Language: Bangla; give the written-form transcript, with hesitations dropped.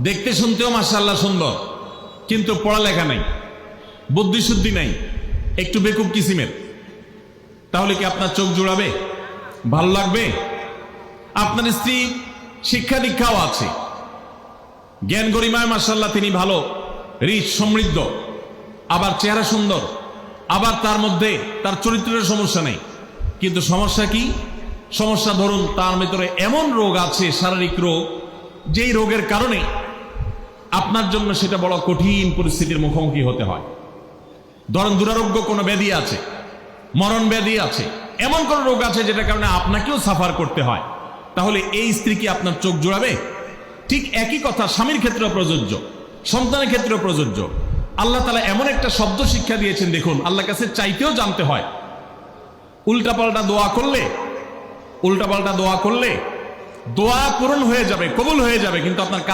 দেখতে শুনতেও মাশাআল্লাহ সুন্দর, কিন্তু পড়ালেখা নাই, বুদ্ধিশুদ্ধি নাই, একটু বেকুব কিসিমের, তাহলে কি আপনার চোখ জুড়াবে? ভালো লাগবে? আপনার স্ত্রী শিক্ষা দীক্ষাও আছে, জ্ঞান গরিমায় মাশাআল্লাহ তিনি ভালো, রিচ সমৃদ্ধ, আবার চেহারা সুন্দর, আবার তার মধ্যে তার চরিত্রের সমস্যা নেই, কিন্তু সমস্যা কি? সমস্যা ধরুন তার ভিতরে এমন রোগ আছে, শারীরিক রোগ, যেই রোগের কারণে আপনার জন্য সেটা বড় কঠিন পরিস্থিতির মুখোমুখি হতে হয়। ধরেন দুরারোগ্য কোনো ব্যাধি আছে, মরণ ব্যাধি আছে, এমন কোন রোগ আছে যেটার কারণে আপনাকেও সাফার করতে হয়, তাহলে এই স্ত্রী কি আপনার চোখ জোড়াবে? ঠিক একই কথা স্বামীর ক্ষেত্রেও প্রযোজ্য, সন্তানের ক্ষেত্রেও প্রযোজ্য। আল্লাহ তাআলা এমন একটা শব্দ শিক্ষা দিয়েছেন, দেখুন, আল্লাহর কাছে চাইতেও জানতে হয়। উল্টাপাল্টা দোয়া করলে দোয়া পূরণ হয়ে যাবে, কবুল হয়ে যাবে, কিন্তু আপনার